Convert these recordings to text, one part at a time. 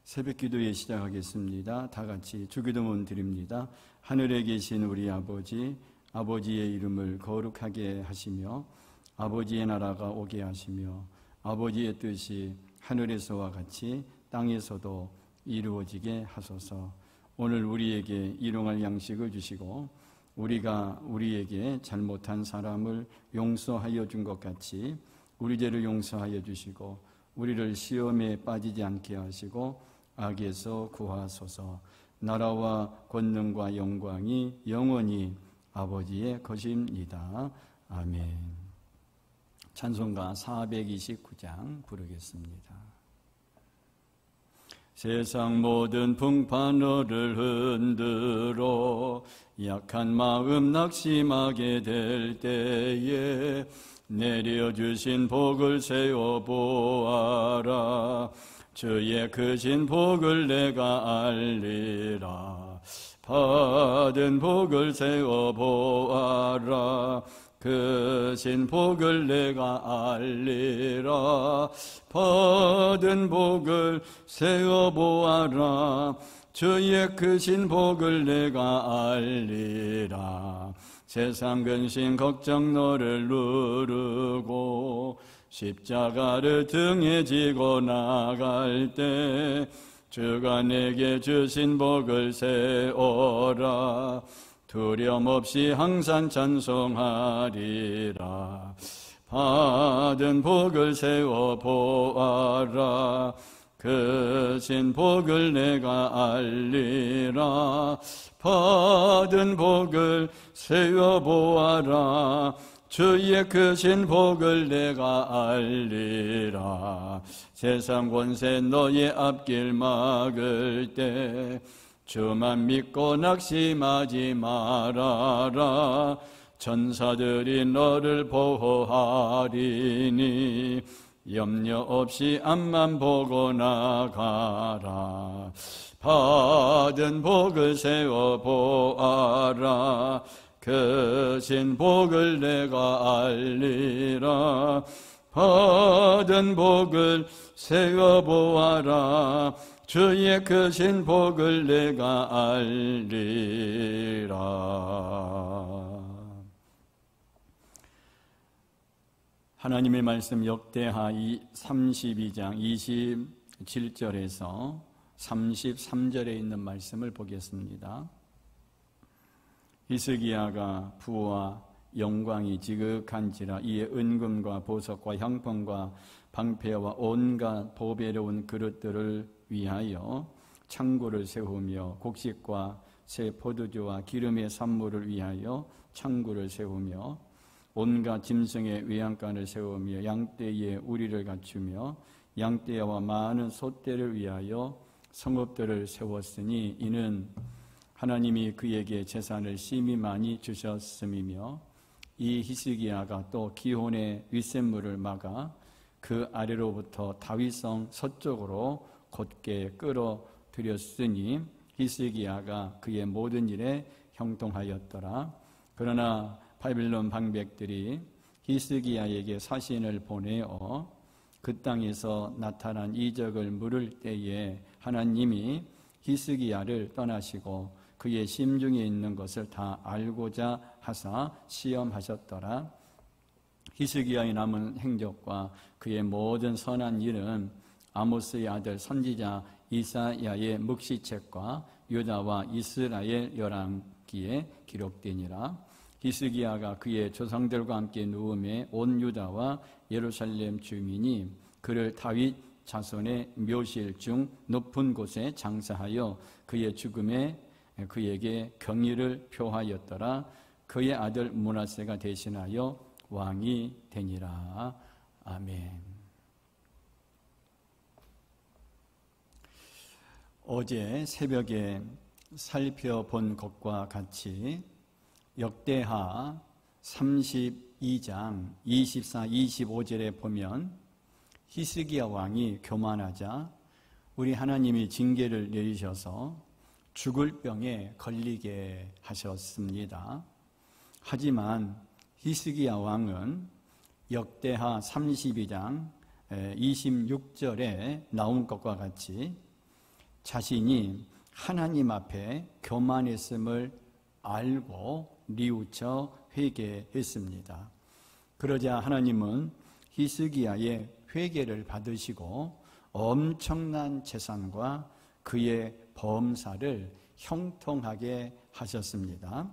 새벽 기도에 시작하겠습니다. 다 같이 주기도문 드립니다. 하늘에 계신 우리 아버지, 아버지의 이름을 거룩하게 하시며 아버지의 나라가 오게 하시며 아버지의 뜻이 하늘에서와 같이 땅에서도 이루어지게 하소서. 오늘 우리에게 일용할 양식을 주시고 우리가 우리에게 잘못한 사람을 용서하여 준 것 같이 우리 죄를 용서하여 주시고 우리를 시험에 빠지지 않게 하시고 악에서 구하소서. 나라와 권능과 영광이 영원히 아버지의 것입니다. 아멘. 찬송가 429장 부르겠습니다. 세상 모든 풍파너를 흔들어 약한 마음 낙심하게 될 때에 내려주신 복을 세워보아라. 주의 크신 복을 내가 알리라. 받은 복을 세워보아라. 크신 복을 내가 알리라. 받은 복을 세워보아라. 주의 크신 복을 내가 알리라. 세상 근심 걱정 너를 누르고 십자가를 등에 지고 나갈 때 주가 내게 주신 복을 세워라. 두려움 없이 항상 찬송하리라. 받은 복을 세워보아라. 크신 복을 내가 알리라. 받은 복을 세워보아라. 주의 크신 복을 내가 알리라. 세상 권세 너의 앞길 막을 때 주만 믿고 낙심하지 말아라. 천사들이 너를 보호하리니 염려 없이 앞만 보고 나가라. 받은 복을 세워보아라. 크신 복을 내가 알리라. 받은 복을 세워보아라. 주의 크신 복을 내가 알리라. 하나님의 말씀 역대하 32장 27절에서 33절에 있는 말씀을 보겠습니다. 히스기야가 부와 영광이 지극한지라 이에 은금과 보석과 향품과 방패와 온갖 보배로운 그릇들을 위하여 창고를 세우며 곡식과 새 포도주와 기름의 산물을 위하여 창고를 세우며 온갖 짐승의 외양간을 세우며 양떼의 우리를 갖추며 양떼와 많은 소떼를 위하여 성읍들을 세웠으니 이는 하나님이 그에게 재산을 심히 많이 주셨음이며 이 히스기야가 또 기혼의 윗샘물을 막아 그 아래로부터 다윗성 서쪽으로 곧게 끌어들였으니 히스기야가 그의 모든 일에 형통하였더라. 그러나 바빌론 방백들이 히스기야에게 사신을 보내어 그 땅에서 나타난 이적을 물을 때에 하나님이 히스기야를 떠나시고 그의 심중에 있는 것을 다 알고자 하사 시험하셨더라. 히스기야의 남은 행적과 그의 모든 선한 일은 아모스의 아들 선지자 이사야의 묵시책과 유다와 이스라엘 열왕기에 기록되니라. 히스기야가 그의 조상들과 함께 누움에 온 유다와 예루살렘 주민이 그를 다윗 자손의 묘실 중 높은 곳에 장사하여 그의 죽음에 그에게 경의를 표하였더라. 그의 아들 므낫세가 대신하여 왕이 되니라. 아멘. 어제 새벽에 살펴본 것과 같이 역대하 32장 24, 25절에 보면 히스기야 왕이 교만하자 우리 하나님이 징계를 내리셔서 죽을 병에 걸리게 하셨습니다. 하지만 히스기야 왕은 역대하 32장 26절에 나온 것과 같이 자신이 하나님 앞에 교만했음을 알고 뉘우쳐 회개했습니다. 그러자 하나님은 히스기야의 회개를 받으시고 엄청난 재산과 그의 범사를 형통하게 하셨습니다.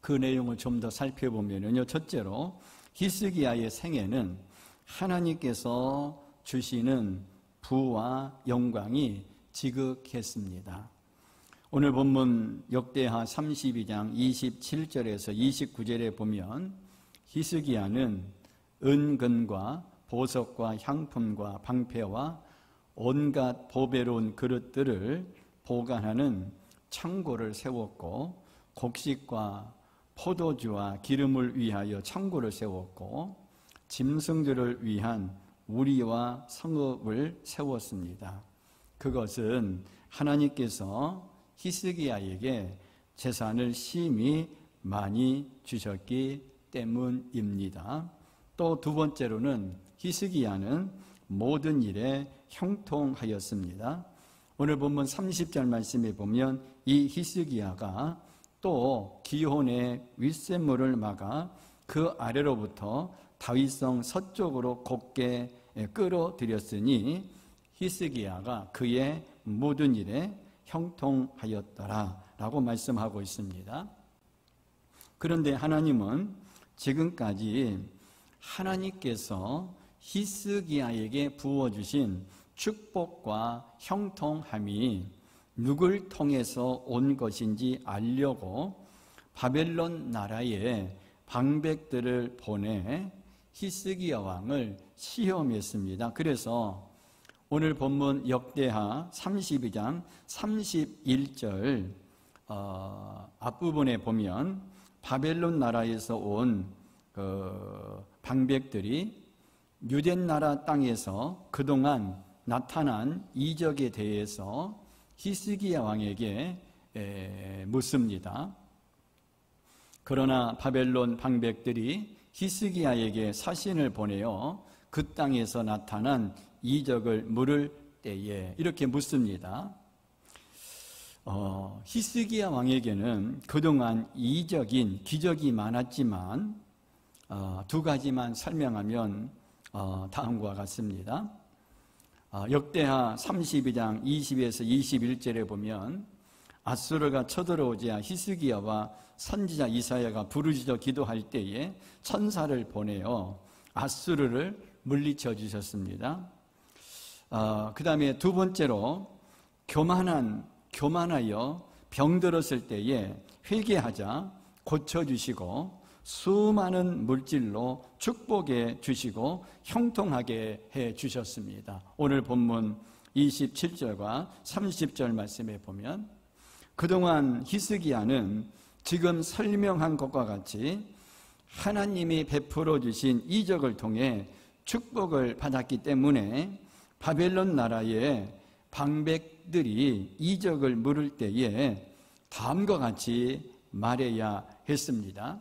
그 내용을 좀 더 살펴보면요, 첫째로 히스기야의 생애는 하나님께서 주시는 부와 영광이 지극했습니다. 오늘 본문 역대하 32장 27절에서 29절에 보면 히스기야는 은근과 보석과 향품과 방패와 온갖 보배로운 그릇들을 보관하는 창고를 세웠고, 곡식과 포도주와 기름을 위하여 창고를 세웠고, 짐승들을 위한 우리와 성읍을 세웠습니다. 그것은 하나님께서 히스기야에게 재산을 심히 많이 주셨기 때문입니다. 또 두 번째로는 히스기야는 모든 일에 형통하였습니다. 오늘 본문 30절 말씀에 보면 이 히스기야가 또 기혼의 윗샘물을 막아 그 아래로부터 다윗성 서쪽으로 곱게 끌어들였으니 히스기야가 그의 모든 일에 형통하였더라 라고 말씀하고 있습니다. 그런데 하나님은 지금까지 하나님께서 히스기야에게 부어주신 축복과 형통함이 누굴 통해서 온 것인지 알려고 바벨론 나라에 방백들을 보내 히스기야 왕을 시험했습니다. 그래서 오늘 본문 역대하 32장 31절 앞부분에 보면 바벨론 나라에서 온 방백들이 유대 나라 땅에서 그동안 나타난 이적에 대해서 히스기야 왕에게 묻습니다. 그러나 바벨론 방백들이 히스기야에게 사신을 보내어 그 땅에서 나타난 이적을 물을 때에 이렇게 묻습니다. 히스기야 왕에게는 그동안 이적인 기적이 많았지만 두 가지만 설명하면 다음과 같습니다. 역대하 32장 20에서 21절에 보면 아수르가 쳐들어오자 히스기야와 선지자 이사야가 부르짖어 기도할 때에 천사를 보내어 아수르를 물리쳐 주셨습니다. 그 다음에 두 번째로 교만하여 병들었을 때에 회개하자 고쳐주시고 수많은 물질로 축복해 주시고 형통하게 해 주셨습니다. 오늘 본문 27절과 30절 말씀에 보면 그동안 히스기야는 지금 설명한 것과 같이 하나님이 베풀어 주신 이적을 통해 축복을 받았기 때문에 바벨론 나라의 방백들이 이적을 물을 때에 다음과 같이 말해야 했습니다.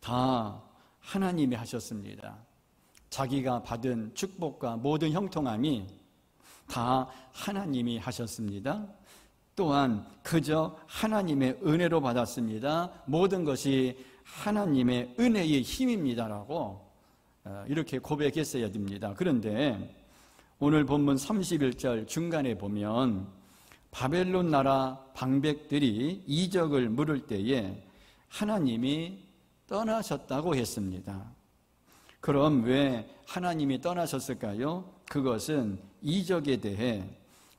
다 하나님이 하셨습니다. 자기가 받은 축복과 모든 형통함이 다 하나님이 하셨습니다. 또한 그저 하나님의 은혜로 받았습니다. 모든 것이 하나님의 은혜의 힘입니다라고 이렇게 고백했어야 됩니다. 그런데 오늘 본문 31절 중간에 보면 바벨론 나라 방백들이 이적을 물을 때에 하나님이 떠나셨다고 했습니다. 그럼 왜 하나님이 떠나셨을까요? 그것은 이적에 대해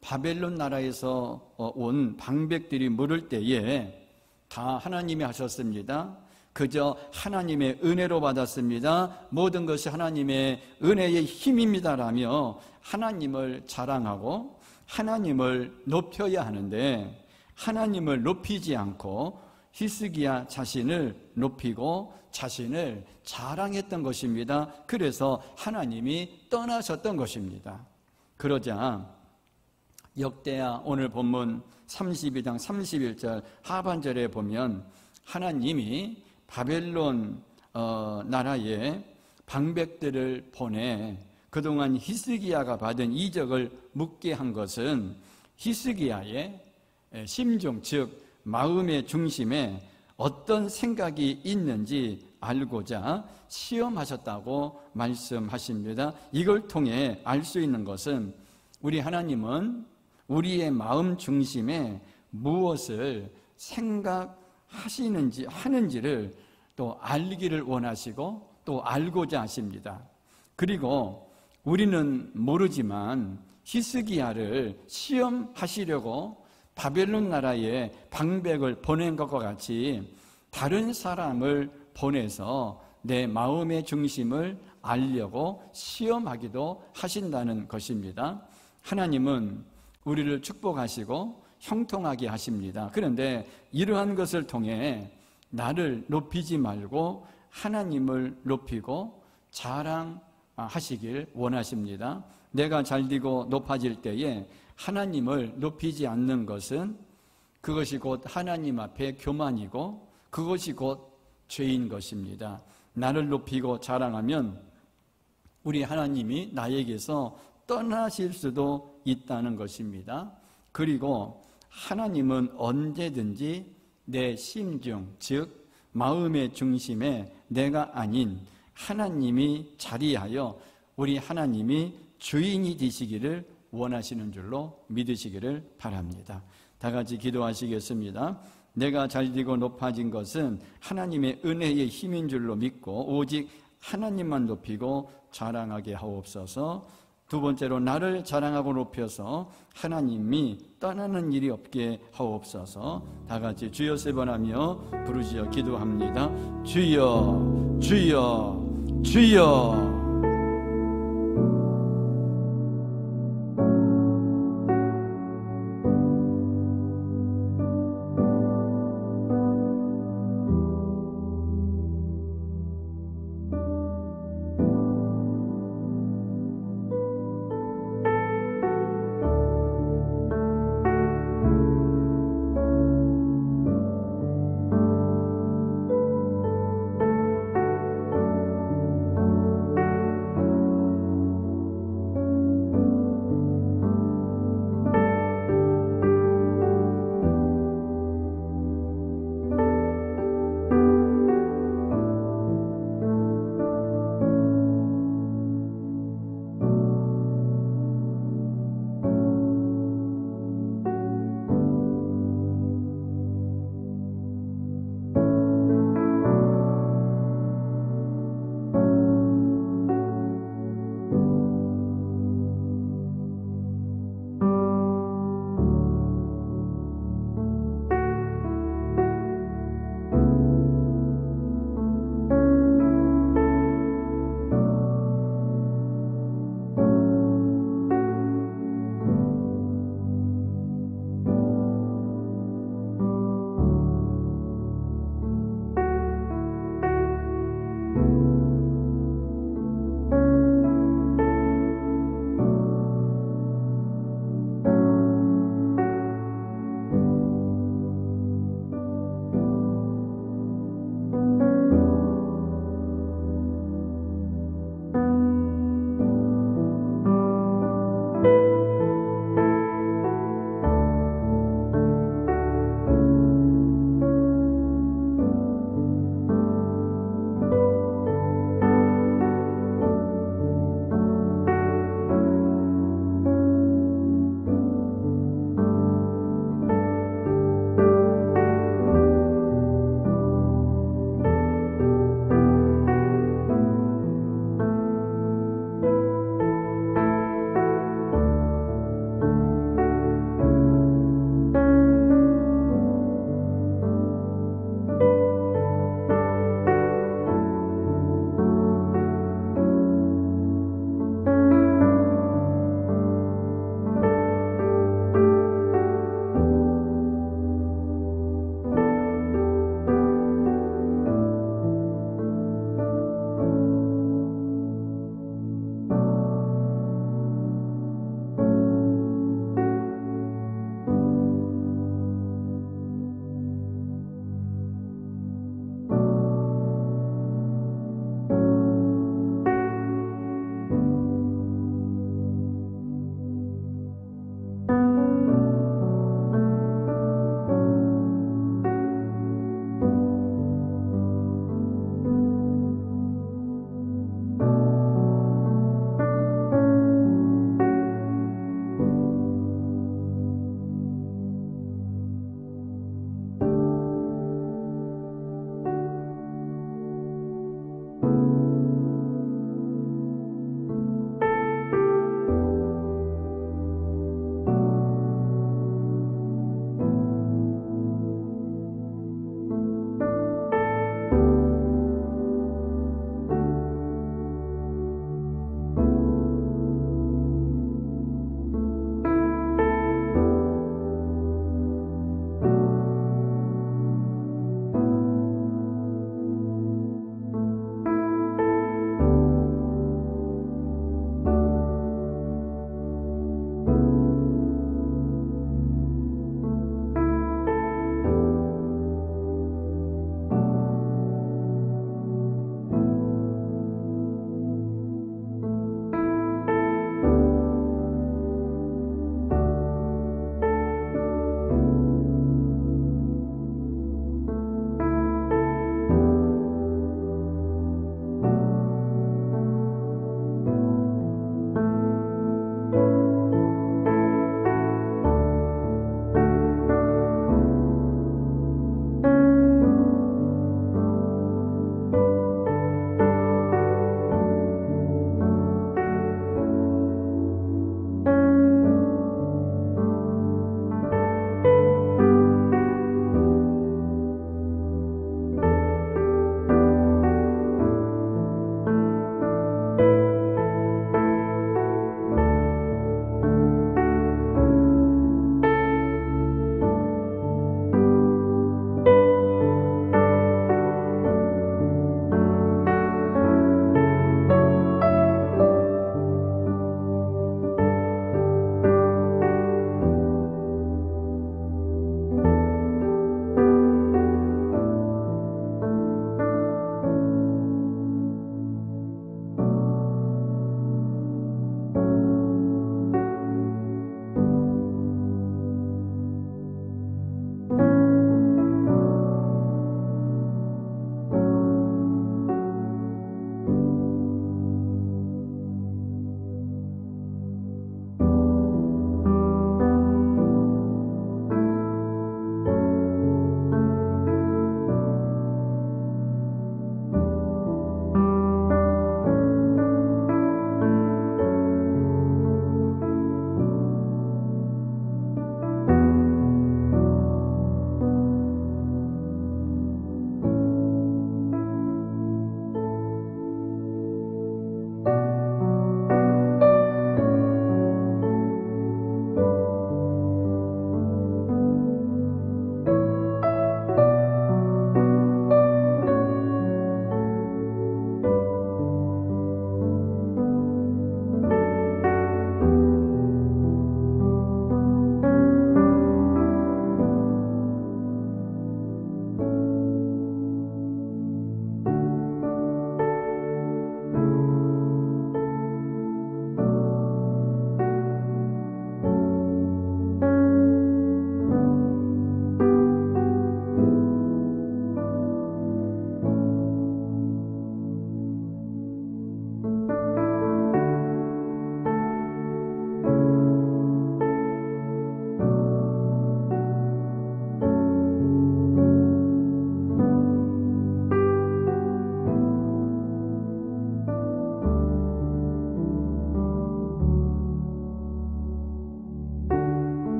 바벨론 나라에서 온 방백들이 물을 때에 다 하나님이 하셨습니다. 그저 하나님의 은혜로 받았습니다. 모든 것이 하나님의 은혜의 힘입니다라며 하나님을 자랑하고 하나님을 높여야 하는데 하나님을 높이지 않고 히스기야 자신을 높이고 자신을 자랑했던 것입니다. 그래서 하나님이 떠나셨던 것입니다. 그러자 역대하 오늘 본문 32장 31절 하반절에 보면 하나님이 바벨론 나라에 방백들을 보내 그동안 히스기야가 받은 이적을 묻게 한 것은 히스기야의 심중, 즉 마음의 중심에 어떤 생각이 있는지 알고자 시험하셨다고 말씀하십니다. 이걸 통해 알 수 있는 것은 우리 하나님은 우리의 마음 중심에 무엇을 생각하시는지 하는지를 또 알기를 원하시고 또 알고자 하십니다. 그리고 우리는 모르지만 히스기야를 시험하시려고 바벨론 나라에 방백을 보낸 것과 같이 다른 사람을 보내서 내 마음의 중심을 알려고 시험하기도 하신다는 것입니다. 하나님은 우리를 축복하시고 형통하게 하십니다. 그런데 이러한 것을 통해 나를 높이지 말고 하나님을 높이고 자랑하시길 원하십니다. 내가 잘되고 높아질 때에 하나님을 높이지 않는 것은 그것이 곧 하나님 앞에 교만이고 그것이 곧 죄인 것입니다. 나를 높이고 자랑하면 우리 하나님이 나에게서 떠나실 수도 있다는 것입니다. 그리고 하나님은 언제든지 내 심중, 즉 마음의 중심에 내가 아닌 하나님이 자리하여 우리 하나님이 주인이 되시기를 원하시는 줄로 믿으시기를 바랍니다. 다 같이 기도하시겠습니다. 내가 잘되고 높아진 것은 하나님의 은혜의 힘인 줄로 믿고 오직 하나님만 높이고 자랑하게 하옵소서. 두 번째로 나를 자랑하고 높여서 하나님이 떠나는 일이 없게 하옵소서. 다 같이 주여 세 번 하며 부르짖어 기도합니다. 주여, 주여, 주여.